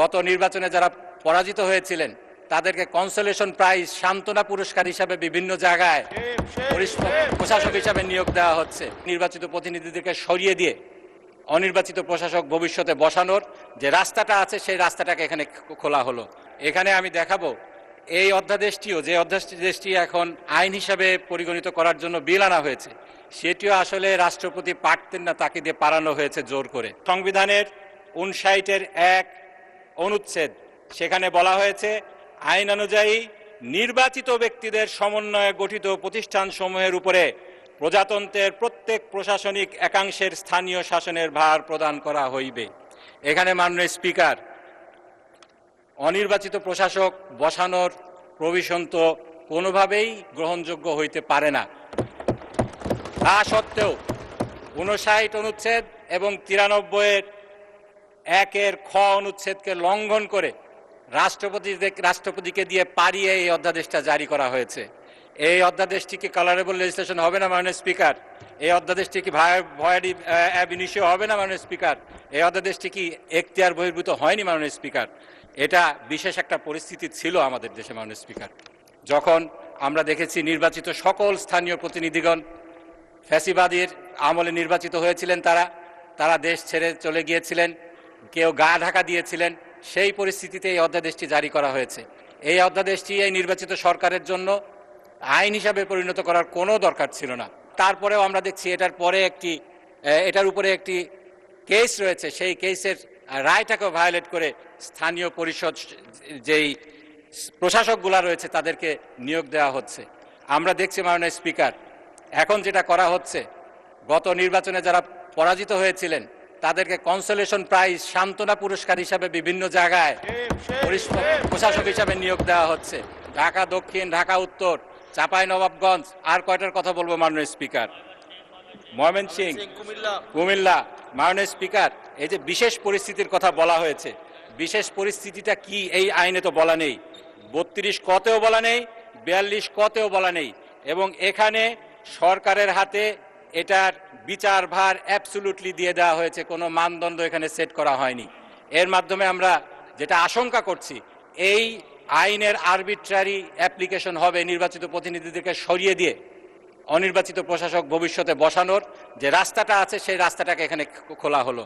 গত নির্বাচনে যারা পরাজিত হয়েছিলেন তাদেরকে কনসোলেশন প্রাইজ, সান্ত্বনা পুরস্কার হিসাবে বিভিন্ন জায়গায় প্রশাসক হিসাবে নিয়োগ দেওয়া হচ্ছে। নির্বাচিত প্রতিনিধিদেরকে সরিয়ে দিয়ে অনির্বাচিত প্রশাসক ভবিষ্যতে বসানোর যে রাস্তাটা আছে সেই রাস্তাটাকে এখানে খোলা হলো। এখানে আমি দেখাবো এই অধ্যাদেশটিও, যে অধ্যাদেশটি এখন আইন হিসাবে পরিগণিত করার জন্য বিল আনা হয়েছে, সেটিও আসলে রাষ্ট্রপতি পারতেন না, তাকে দিয়ে পারানো হয়েছে জোর করে। সংবিধানের 59-1 অনুচ্ছেদ, সেখানে বলা হয়েছে আইন অনুযায়ী নির্বাচিত ব্যক্তিদের সমন্বয়ে গঠিত প্রতিষ্ঠানসমূহের উপরে প্রজাতন্ত্রের প্রত্যেক প্রশাসনিক একাংশের স্থানীয় শাসনের ভার প্রদান করা হইবে। এখানে মাননীয় স্পিকার, অনির্বাচিত প্রশাসক বসানোর প্রভিশন তো কোনোভাবেই গ্রহণযোগ্য হইতে পারে না। তা সত্ত্বেও 59 অনুচ্ছেদ এবং 93-1 খ অনুচ্ছেদকে লঙ্ঘন করে রাষ্ট্রপতিকে দিয়ে পারিয়ে এই অধ্যাদেশটা জারি করা হয়েছে। এই অধ্যাদেশটি কি কালারেবল লেজিসলেশন হবে না মাননীয় স্পিকার? এই অধ্যাদেশটি কি ভয়াডি অ্যাব ইনিশিও হবে না মাননীয় স্পিকার? এই অধ্যাদেশটি কি এখতিয়ার বহির্ভূত হয়নি মাননীয় স্পিকার? এটা বিশেষ একটা পরিস্থিতি ছিল আমাদের দেশে মাননীয় স্পিকার, যখন আমরা দেখেছি নির্বাচিত সকল স্থানীয় প্রতিনিধিগণ ফ্যাসিবাদীর আমলে নির্বাচিত হয়েছিলেন, তারা দেশ ছেড়ে চলে গিয়েছিলেন, কেউ গা ঢাকা দিয়েছিলেন। সেই পরিস্থিতিতে এই অধ্যাদেশটি জারি করা হয়েছে। এই অধ্যাদেশটি এই নির্বাচিত সরকারের জন্য আইন হিসাবে পরিণত করার কোনো দরকার ছিল না। তারপরেও আমরা দেখছি এটার উপরে একটি কেস রয়েছে, সেই কেসের রায়টাকেও ভায়োলেট করে স্থানীয় পরিষদ যেই প্রশাসকগুলা রয়েছে তাদেরকে নিয়োগ দেওয়া হচ্ছে। আমরা দেখছি মাননীয় স্পিকার, এখন যেটা করা হচ্ছে, গত নির্বাচনে যারা পরাজিত হয়েছিলেন তাদেরকে কনসোলেশন প্রাইজ, সান্ত্বনা পুরস্কার হিসাবে বিভিন্ন জায়গায় প্রশাসক হিসাবে নিয়োগ দেওয়া হচ্ছে। ঢাকা দক্ষিণ, ঢাকা উত্তর, চাঁপাইনবাবগঞ্জ, আর কয়টার কথা বলবো মাননীয় স্পিকার, ময়মনসিংহ, কুমিল্লা। মাননীয় স্পিকার, এই যে বিশেষ পরিস্থিতির কথা বলা হয়েছে, বিশেষ পরিস্থিতিটা কি এই আইনে তো বলা নেই, 32 কতেও বলা নেই, 42 কতেও বলা নেই, এবং এখানে সরকারের হাতে এটার বিচার ভার অ্যাবসুলুটলি দিয়ে দেওয়া হয়েছে, কোনো মানদণ্ড এখানে সেট করা হয়নি। এর মাধ্যমে আমরা যেটা আশঙ্কা করছি, এই আইনের আরবিট্রারি অ্যাপ্লিকেশন হবে নির্বাচিত প্রতিনিধিদেরকে সরিয়ে দিয়ে অনির্বাচিত প্রশাসক ভবিষ্যতে বসানোর যে রাস্তাটা আছে সেই রাস্তাটাকে এখানে খোলা হলো।